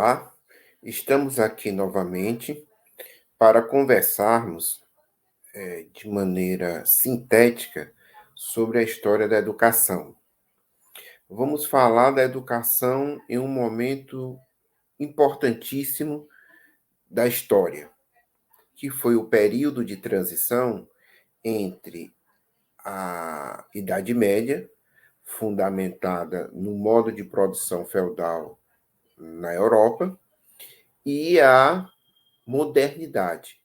Olá, estamos aqui novamente para conversarmos de maneira sintética sobre a história da educação. Vamos falar da educação em um momento importantíssimo da história, que foi o período de transição entre a Idade Média, fundamentada no modo de produção feudal na Europa, e a modernidade,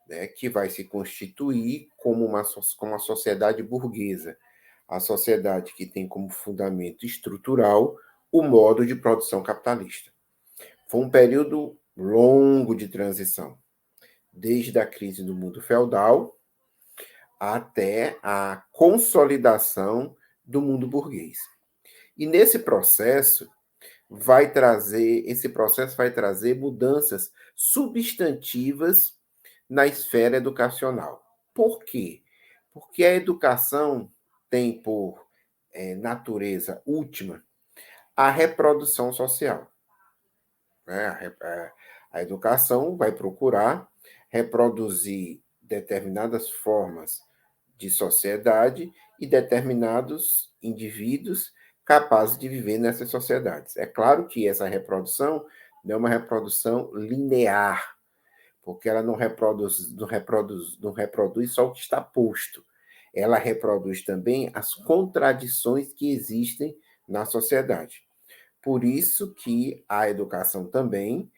né, que vai se constituir como como uma sociedade burguesa, a sociedade que tem como fundamento estrutural o modo de produção capitalista. Foi um período longo de transição, desde a crise do mundo feudal até a consolidação do mundo burguês. E esse processo vai trazer mudanças substantivas na esfera educacional. Por quê? Porque a educação tem por natureza última a reprodução social, né? A educação vai procurar reproduzir determinadas formas de sociedade e determinados indivíduos capazes de viver nessas sociedades. É claro que essa reprodução não é uma reprodução linear, porque ela não reproduz só o que está posto. Ela reproduz também as contradições que existem na sociedade. Por isso que a educação também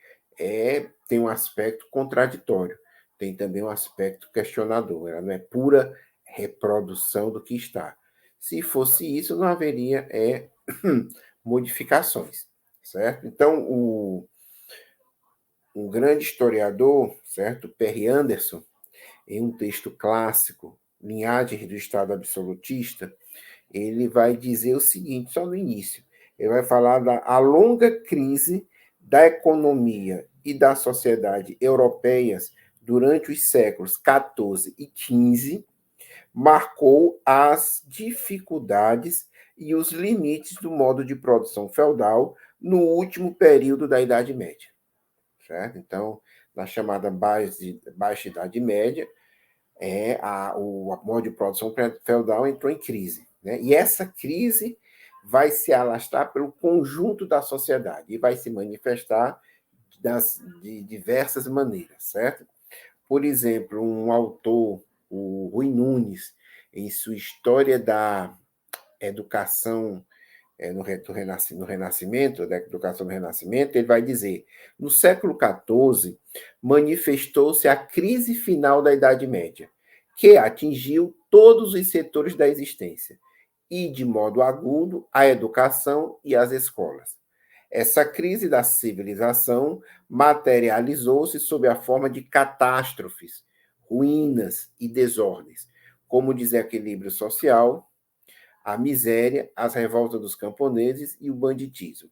tem um aspecto contraditório, tem também um aspecto questionador. Ela não é pura reprodução do que está. Se fosse isso, não haveria modificações, certo? Então, um grande historiador, certo, Perry Anderson, em um texto clássico, Linhagens do Estado Absolutista, ele vai dizer o seguinte, só no início, ele vai falar da a longa crise da economia e da sociedade europeias durante os séculos XIV e XV, marcou as dificuldades e os limites do modo de produção feudal no último período da Idade Média. Certo? Então, na chamada Baixa Idade Média, o modo de produção feudal entrou em crise. Né? E essa crise vai se alastrar pelo conjunto da sociedade e vai se manifestar de diversas maneiras, certo? Por exemplo, um autor, o Rui Nunes, em sua História da Educação no Renascimento, da educação do Renascimento, ele vai dizer: no século XIV, manifestou-se a crise final da Idade Média, que atingiu todos os setores da existência, e, de modo agudo, a educação e as escolas. Essa crise da civilização materializou-se sob a forma de catástrofes, ruínas e desordens, como desequilíbrio social, a miséria, as revoltas dos camponeses e o banditismo.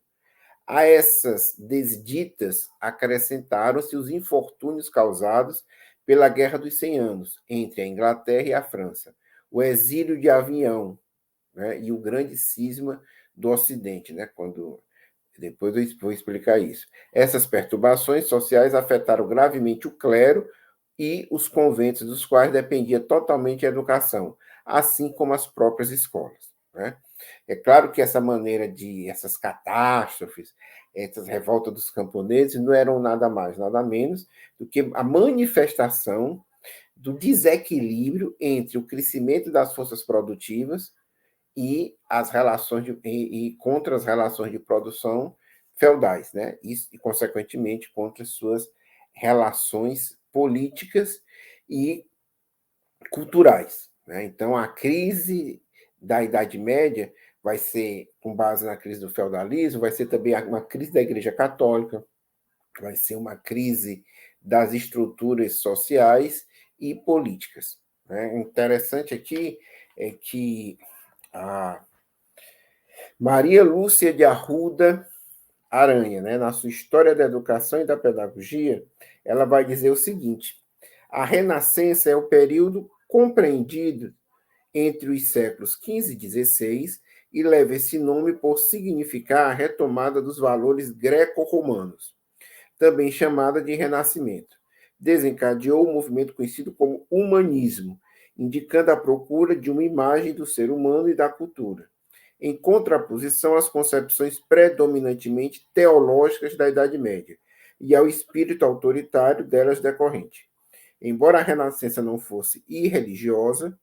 A essas desditas acrescentaram-se os infortúnios causados pela Guerra dos 100 Anos entre a Inglaterra e a França, o exílio de Avião, né, e o grande cisma do Ocidente, né, depois eu vou explicar isso. Essas perturbações sociais afetaram gravemente o clero e os conventos, dos quais dependia totalmente a educação, assim como as próprias escolas. Né? É claro que essas catástrofes, essas revoltas dos camponeses não eram nada mais, nada menos do que a manifestação do desequilíbrio entre o crescimento das forças produtivas e contra as relações de produção feudais, né? E consequentemente contra suas relações políticas e culturais, né? Então a crise da Idade Média vai ser com base na crise do feudalismo, vai ser também uma crise da Igreja Católica, vai ser uma crise das estruturas sociais e políticas. Né? Interessante aqui é que a Maria Lúcia de Arruda Aranha, né, na sua História da Educação e da Pedagogia, ela vai dizer o seguinte: a Renascença é o período compreendido entre os séculos XV e XVI e leva esse nome por significar a retomada dos valores greco-romanos. também chamada de Renascimento. Desencadeou o movimento conhecido como humanismo, indicando a procura de uma imagem do ser humano e da cultura, em contraposição às concepções predominantemente teológicas da Idade Média e ao espírito autoritário delas decorrente. Embora a Renascença não fosse irreligiosa,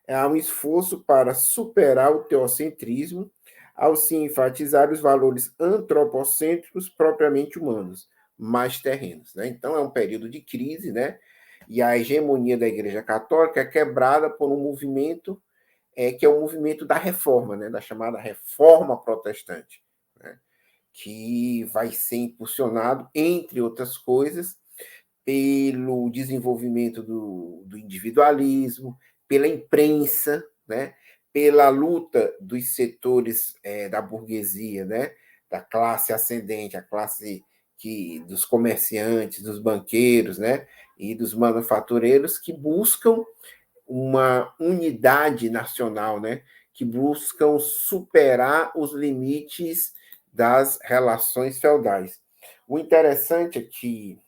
há um esforço para superar o teocentrismo ao se enfatizar os valores antropocêntricos propriamente humanos, mais terrenos. Né? Então, é um período de crise, né? E a hegemonia da Igreja Católica é quebrada por um movimento que é o movimento da reforma, né? Da chamada reforma protestante, né? Que vai ser impulsionado, entre outras coisas, pelo desenvolvimento do individualismo, pela imprensa, né? Pela luta dos setores da burguesia, né? Da classe ascendente, a classe dos comerciantes, dos banqueiros, né? E dos manufatureiros que buscam uma unidade nacional, né? Que buscam superar os limites das relações feudais. O interessante é que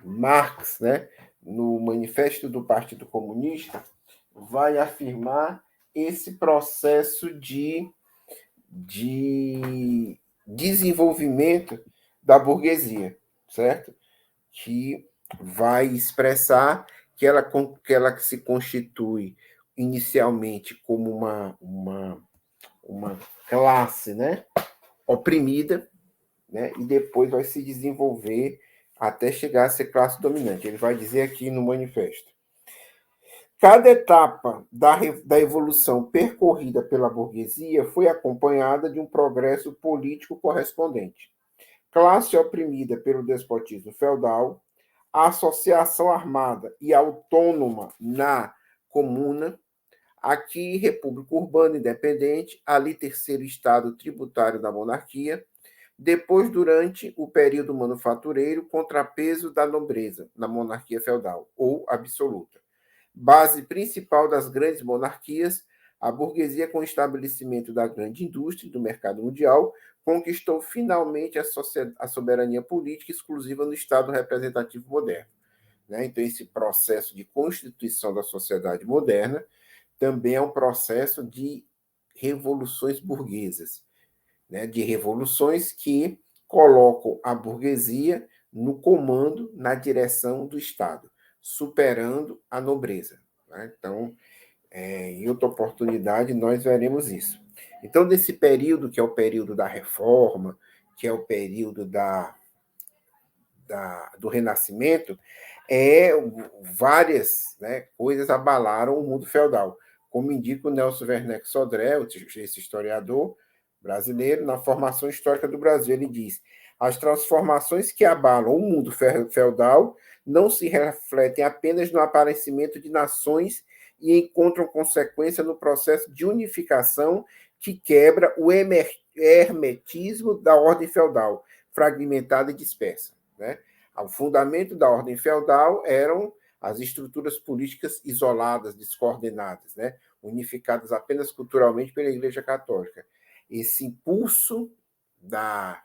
Marx, né, no Manifesto do Partido Comunista, vai afirmar esse processo de desenvolvimento da burguesia, certo? Que vai expressar que ela se constitui inicialmente como uma classe, né, oprimida, né, e depois vai se desenvolver até chegar a ser classe dominante. Ele vai dizer aqui no manifesto: cada etapa da evolução percorrida pela burguesia foi acompanhada de um progresso político correspondente. Classe oprimida pelo despotismo feudal, a associação armada e autônoma na comuna, aqui república urbana independente, ali terceiro estado tributário da monarquia, depois durante o período manufatureiro, contrapeso da nobreza na monarquia feudal ou absoluta. Base principal das grandes monarquias, a burguesia, com o estabelecimento da grande indústria e do mercado mundial, conquistou finalmente a soberania política exclusiva no Estado representativo moderno. Né? Então, esse processo de constituição da sociedade moderna também é um processo de revoluções burguesas, né? De revoluções que colocam a burguesia no comando, na direção do Estado, superando a nobreza. Né? Então, em outra oportunidade, nós veremos isso. Então, nesse período, que é o período da reforma, que é o período do renascimento, várias, né, coisas abalaram o mundo feudal. Como indica o Nelson Werneck Sodré, esse historiador brasileiro, na formação histórica do Brasil, ele diz: as transformações que abalam o mundo feudal não se refletem apenas no aparecimento de nações e encontram consequência no processo de unificação que quebra o hermetismo da ordem feudal, fragmentada e dispersa. Né? O fundamento da ordem feudal eram as estruturas políticas isoladas, descoordenadas, né? Unificadas apenas culturalmente pela Igreja Católica. Esse impulso da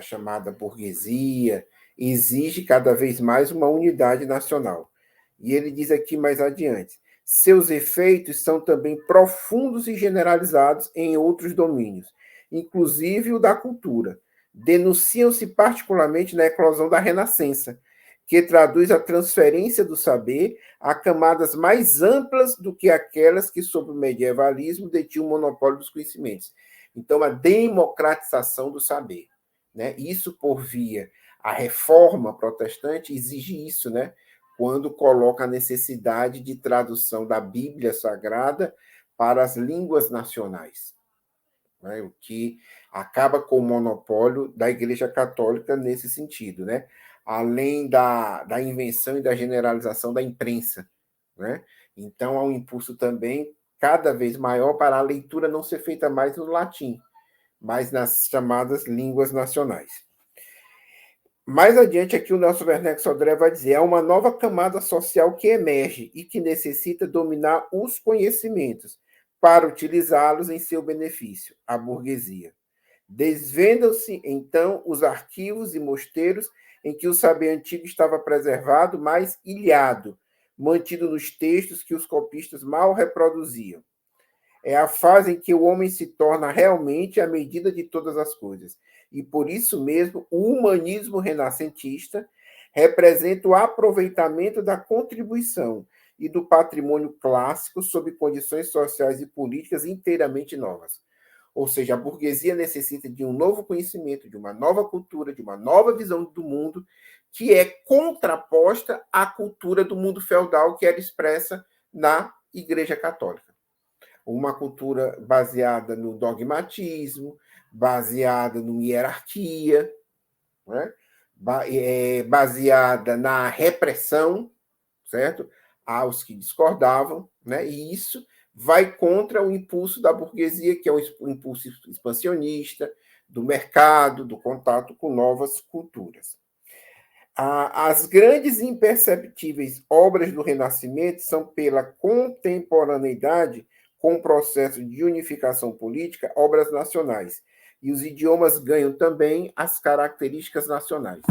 chamada burguesia exige cada vez mais uma unidade nacional. E ele diz aqui mais adiante: seus efeitos são também profundos e generalizados em outros domínios, inclusive o da cultura. Denunciam-se particularmente na eclosão da Renascença, que traduz a transferência do saber a camadas mais amplas do que aquelas que, sob o medievalismo, detinham o monopólio dos conhecimentos. Então, a democratização do saber. Né? Isso por via. A reforma protestante exige isso, né? Quando coloca a necessidade de tradução da Bíblia Sagrada para as línguas nacionais. Né? O que acaba com o monopólio da Igreja Católica nesse sentido, né? Além da invenção e da generalização da imprensa. Né? Então, há um impulso também cada vez maior para a leitura não ser feita mais no latim, mas nas chamadas línguas nacionais. Mais adiante, aqui o Nelson Werneck Sodré vai dizer: é uma nova camada social que emerge e que necessita dominar os conhecimentos para utilizá-los em seu benefício, a burguesia. Desvendam-se, então, os arquivos e mosteiros em que o saber antigo estava preservado, mas ilhado, mantido nos textos que os copistas mal reproduziam. É a fase em que o homem se torna realmente a medida de todas as coisas. E por isso mesmo, o humanismo renascentista representa o aproveitamento da contribuição e do patrimônio clássico sob condições sociais e políticas inteiramente novas. Ou seja, a burguesia necessita de um novo conhecimento, de uma nova cultura, de uma nova visão do mundo, que é contraposta à cultura do mundo feudal que era expressa na Igreja Católica. Uma cultura baseada no dogmatismo, baseada na hierarquia, né? Baseada na repressão, certo? Aos que discordavam, né? E isso vai contra o impulso da burguesia, que é o impulso expansionista, do mercado, do contato com novas culturas. As grandes e imperceptíveis obras do Renascimento são, pela contemporaneidade com o processo de unificação política, obras nacionais. E os idiomas ganham também as características nacionais.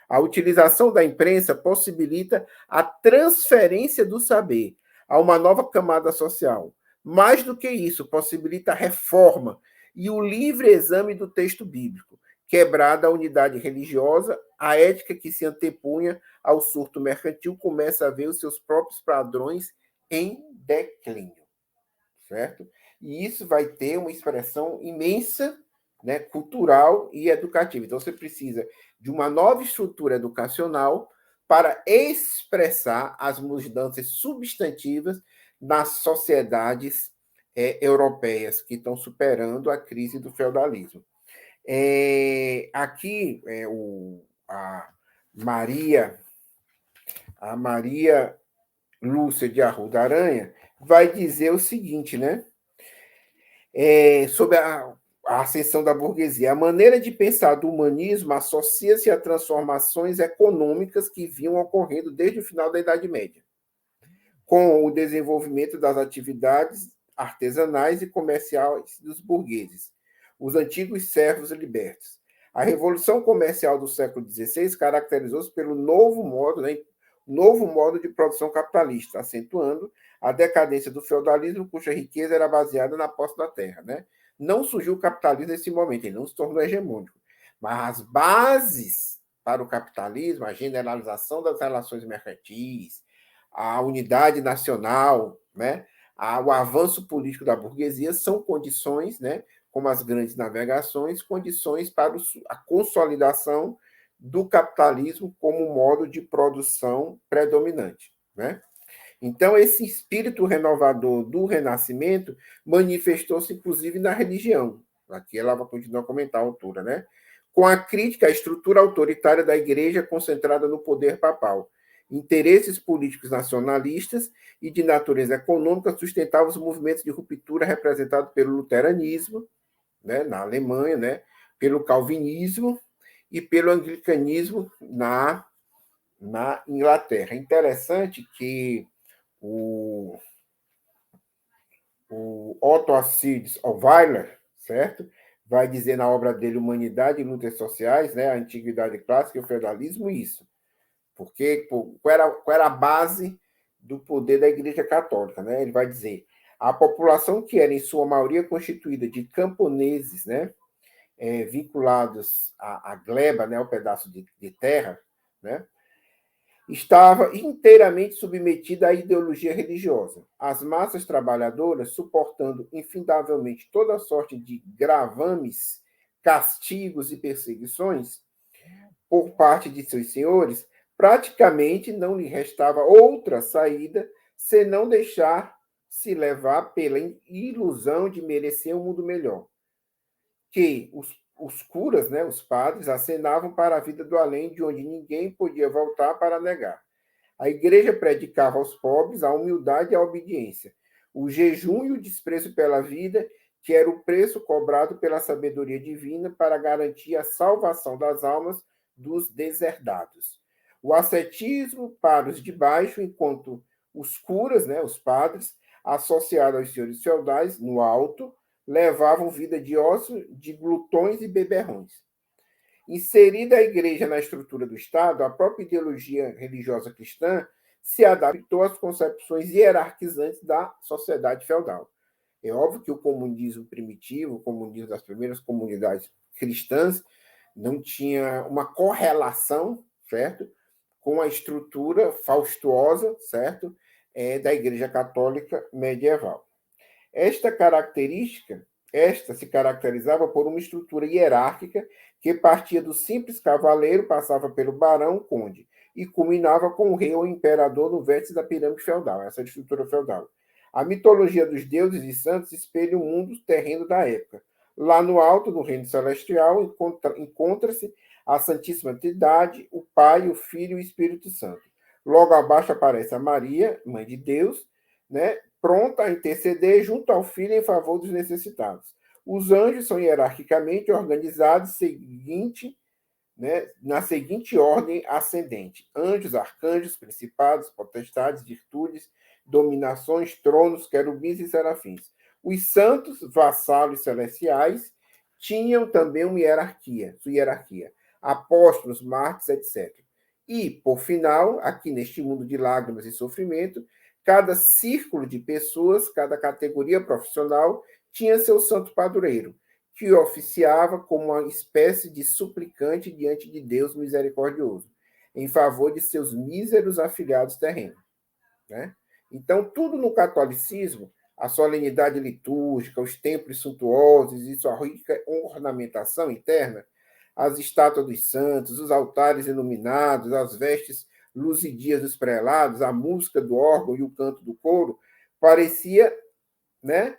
A utilização da imprensa possibilita a transferência do saber a uma nova camada social. Mais do que isso, possibilita a reforma e o livre exame do texto bíblico, quebrada a unidade religiosa, a ética que se antepunha ao surto mercantil começa a ver os seus próprios padrões em declínio, certo? E isso vai ter uma expressão imensa, né, cultural e educativa. Então, você precisa de uma nova estrutura educacional para expressar as mudanças substantivas nas sociedades europeias que estão superando a crise do feudalismo. Aqui, a Maria Lúcia de Arruda Aranha vai dizer o seguinte, né? Sobre a ascensão da burguesia. A maneira de pensar do humanismo associa-se a transformações econômicas que vinham ocorrendo desde o final da Idade Média, com o desenvolvimento das atividades artesanais e comerciais dos burgueses, os antigos servos libertos. A Revolução Comercial do século XVI caracterizou-se pelo novo modo de produção capitalista, acentuando a decadência do feudalismo, cuja riqueza era baseada na posse da terra. Né? Não surgiu o capitalismo nesse momento, ele não se tornou hegemônico. Mas as bases para o capitalismo, a generalização das relações mercantis, a unidade nacional, né? O avanço político da burguesia são condições, né? Como as grandes navegações, condições para a consolidação do capitalismo como modo de produção predominante. Né? Então, esse espírito renovador do Renascimento manifestou-se, inclusive, na religião. Aqui ela vai continuar a comentar a autora, né? Com a crítica à estrutura autoritária da Igreja concentrada no poder papal. Interesses políticos nacionalistas e de natureza econômica sustentavam os movimentos de ruptura representados pelo luteranismo, né, na Alemanha, né, pelo calvinismo e pelo anglicanismo na Inglaterra. Interessante que o Otto Alcides Weiler, certo? Vai dizer na obra dele Humanidade e Lutas Sociais, né, a Antiguidade Clássica e o Feudalismo, isso. Porque qual era a base do poder da Igreja Católica? Né? Ele vai dizer a população, que era em sua maioria constituída de camponeses, né, vinculados à gleba, né, ao pedaço de terra, né, estava inteiramente submetida à ideologia religiosa. As massas trabalhadoras, suportando infindavelmente toda sorte de gravames, castigos e perseguições por parte de seus senhores, praticamente não lhe restava outra saída senão deixar-se levar pela ilusão de merecer um mundo melhor. Que os curas, né, os padres, acenavam para a vida do além, de onde ninguém podia voltar para negar. A igreja predicava aos pobres a humildade e a obediência, o jejum e o desprezo pela vida, que era o preço cobrado pela sabedoria divina para garantir a salvação das almas dos deserdados. O ascetismo para os de baixo, enquanto os curas, né, os padres, associados aos senhores feudais, no alto, levavam vida de ócio, de glutões e beberrões. Inserida a igreja na estrutura do Estado, a própria ideologia religiosa cristã se adaptou às concepções hierarquizantes da sociedade feudal. É óbvio que o comunismo primitivo, o comunismo das primeiras comunidades cristãs, não tinha uma correlação, certo, com a estrutura faustuosa, certo, da Igreja Católica medieval. Esta se caracterizava por uma estrutura hierárquica que partia do simples cavaleiro, passava pelo barão, conde, e culminava com o rei ou imperador no vértice da pirâmide feudal, essa estrutura feudal. A mitologia dos deuses e santos espelha o mundo terreno da época. Lá no alto, no reino celestial, encontra-se a Santíssima Trindade, o Pai, o Filho e o Espírito Santo. Logo abaixo aparece a Maria, mãe de Deus, né, pronta a interceder junto ao Filho em favor dos necessitados. Os anjos são hierarquicamente organizados na seguinte ordem ascendente: anjos, arcanjos, principados, potestades, virtudes, dominações, tronos, querubins e serafins. Os santos, vassalos celestiais, tinham também uma sua hierarquia. Apóstolos, mártires, etc. E, por final, aqui neste mundo de lágrimas e sofrimento, cada círculo de pessoas, cada categoria profissional tinha seu santo padroeiro, que oficiava como uma espécie de suplicante diante de Deus misericordioso, em favor de seus míseros afilhados terrenos. Né? Então, tudo no catolicismo, a solenidade litúrgica, os templos suntuosos e sua rica ornamentação interna, as estátuas dos santos, os altares iluminados, as vestes luzidias dos prelados, a música do órgão e o canto do coro, parecia, né,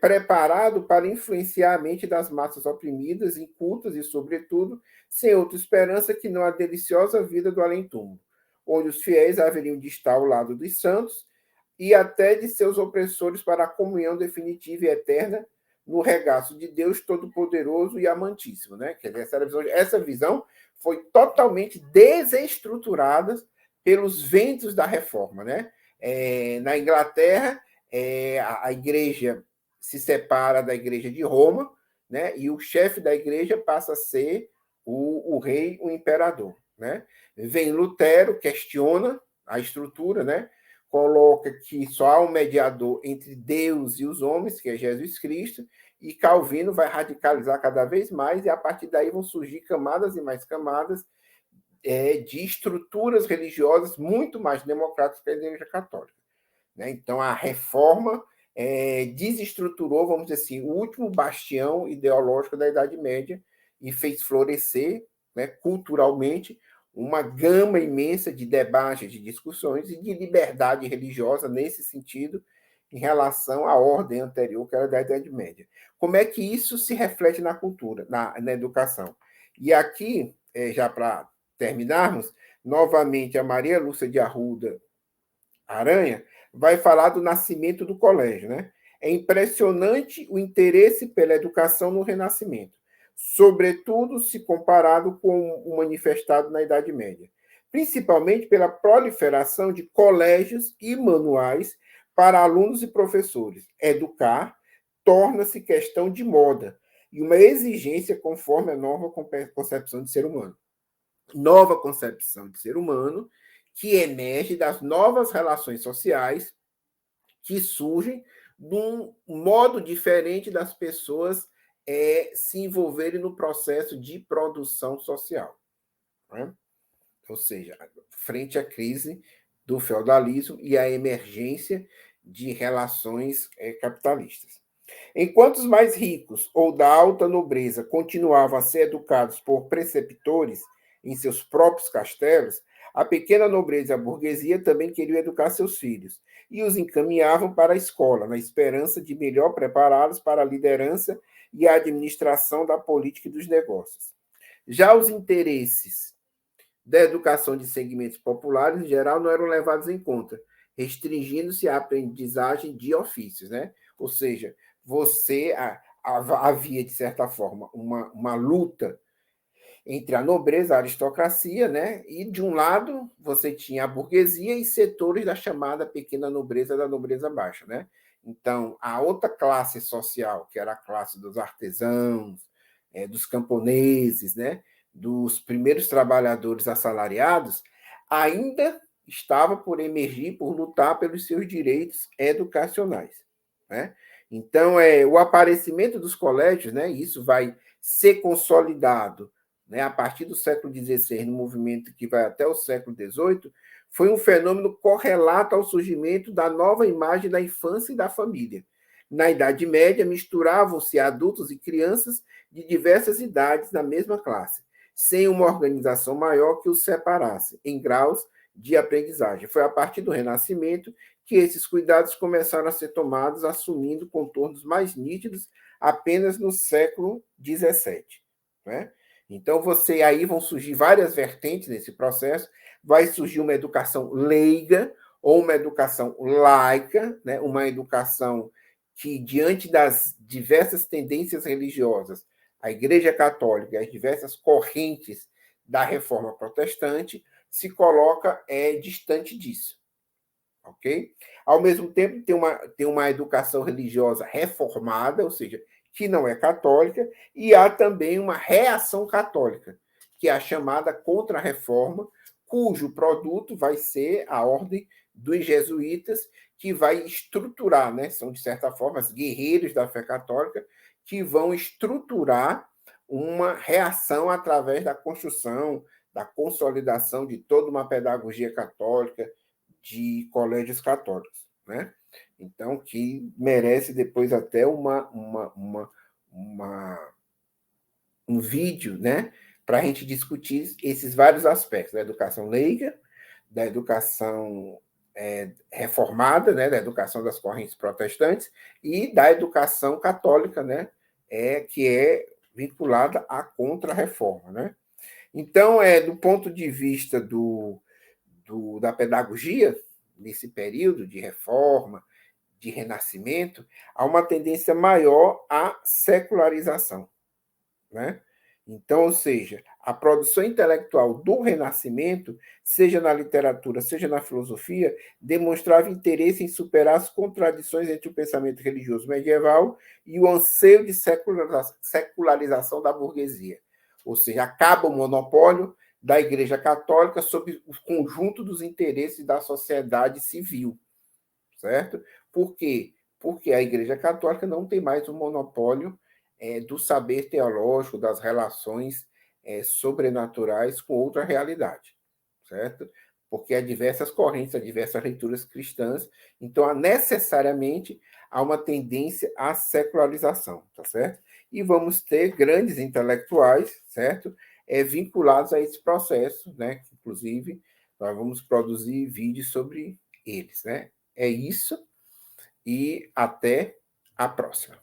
preparado para influenciar a mente das massas oprimidas, incultas e, sobretudo, sem outra esperança que não a deliciosa vida do além-túmulo, onde os fiéis haveriam de estar ao lado dos santos e até de seus opressores para a comunhão definitiva e eterna no regaço de Deus Todo-Poderoso e Amantíssimo. Né? Quer dizer, essa visão foi totalmente desestruturada pelos ventos da reforma. Né? Na Inglaterra, a igreja se separa da igreja de Roma, né? E o chefe da igreja passa a ser o rei, o imperador. Né? Vem Lutero, questiona a estrutura, né? Coloca que só há um mediador entre Deus e os homens, que é Jesus Cristo, e Calvino vai radicalizar cada vez mais, e a partir daí vão surgir camadas e mais camadas de estruturas religiosas muito mais democráticas que a Igreja Católica. Né? Então, a reforma desestruturou, vamos dizer assim, o último bastião ideológico da Idade Média e fez florescer, né, culturalmente, uma gama imensa de debates, de discussões e de liberdade religiosa nesse sentido, em relação à ordem anterior, que era da Idade Média. Como é que isso se reflete na cultura, na educação? E aqui, já para terminarmos, novamente a Maria Lúcia de Arruda Aranha vai falar do nascimento do colégio. Né? É impressionante o interesse pela educação no Renascimento, sobretudo se comparado com o manifestado na Idade Média, principalmente pela proliferação de colégios e manuais para alunos e professores. Educar torna-se questão de moda e uma exigência conforme a nova concepção de ser humano. Nova concepção de ser humano que emerge das novas relações sociais que surgem de um modo diferente das pessoas se envolverem no processo de produção social. Né? Ou seja, frente à crise do feudalismo e à emergência de relações capitalistas. Enquanto os mais ricos ou da alta nobreza continuavam a ser educados por preceptores em seus próprios castelos, a pequena nobreza e a burguesia também queriam educar seus filhos e os encaminhavam para a escola, na esperança de melhor prepará-los para a liderança e a administração da política e dos negócios. Já os interesses da educação de segmentos populares, em geral, não eram levados em conta, restringindo-se à aprendizagem de ofícios. Né? Ou seja, havia, de certa forma, uma luta entre a nobreza, a aristocracia, né? E de um lado você tinha a burguesia e setores da chamada pequena nobreza, da nobreza baixa, né? Então, a outra classe social, que era a classe dos artesãos, dos camponeses, né? Dos primeiros trabalhadores assalariados, ainda estava por emergir, por lutar pelos seus direitos educacionais, né? Então, o aparecimento dos colégios, né? Isso vai ser consolidado, né, a partir do século XVI, no movimento que vai até o século XVIII, foi um fenômeno correlato ao surgimento da nova imagem da infância e da família. Na Idade Média, misturavam-se adultos e crianças de diversas idades na mesma classe, sem uma organização maior que os separasse em graus de aprendizagem. Foi a partir do Renascimento que esses cuidados começaram a ser tomados, assumindo contornos mais nítidos apenas no século XVII. Né? Então, aí vão surgir várias vertentes nesse processo. Vai surgir uma educação leiga ou uma educação laica, né? Uma educação que, diante das diversas tendências religiosas, a Igreja Católica e as diversas correntes da Reforma Protestante, se coloca distante disso. Ok? Ao mesmo tempo, tem uma educação religiosa reformada, ou seja, que não é católica, e há também uma reação católica, que é a chamada Contra-Reforma, cujo produto vai ser a ordem dos jesuítas, que vai estruturar, né? São, de certa forma, os guerreiros da fé católica, que vão estruturar uma reação através da construção, da consolidação de toda uma pedagogia católica, de colégios católicos, né? Então, que merece depois até um vídeo, né, para a gente discutir esses vários aspectos da educação leiga, da educação reformada, né, da educação das correntes protestantes e da educação católica, né, que é vinculada à contra-reforma, né? Então, do ponto de vista da pedagogia, nesse período de reforma, de renascimento, há uma tendência maior à secularização, né? Então, ou seja, a produção intelectual do Renascimento, seja na literatura, seja na filosofia, demonstrava interesse em superar as contradições entre o pensamento religioso medieval e o anseio de secularização da burguesia. Ou seja, acaba o monopólio da Igreja Católica sobre o conjunto dos interesses da sociedade civil, certo? Por quê? Porque a Igreja Católica não tem mais o monopólio do saber teológico, das relações sobrenaturais com outra realidade, certo? Porque há diversas correntes, há diversas leituras cristãs, então necessariamente há uma tendência à secularização, tá certo? E vamos ter grandes intelectuais, certo? Vinculados a esse processo, né? Que, inclusive, nós vamos produzir vídeos sobre eles, né? É isso e até a próxima.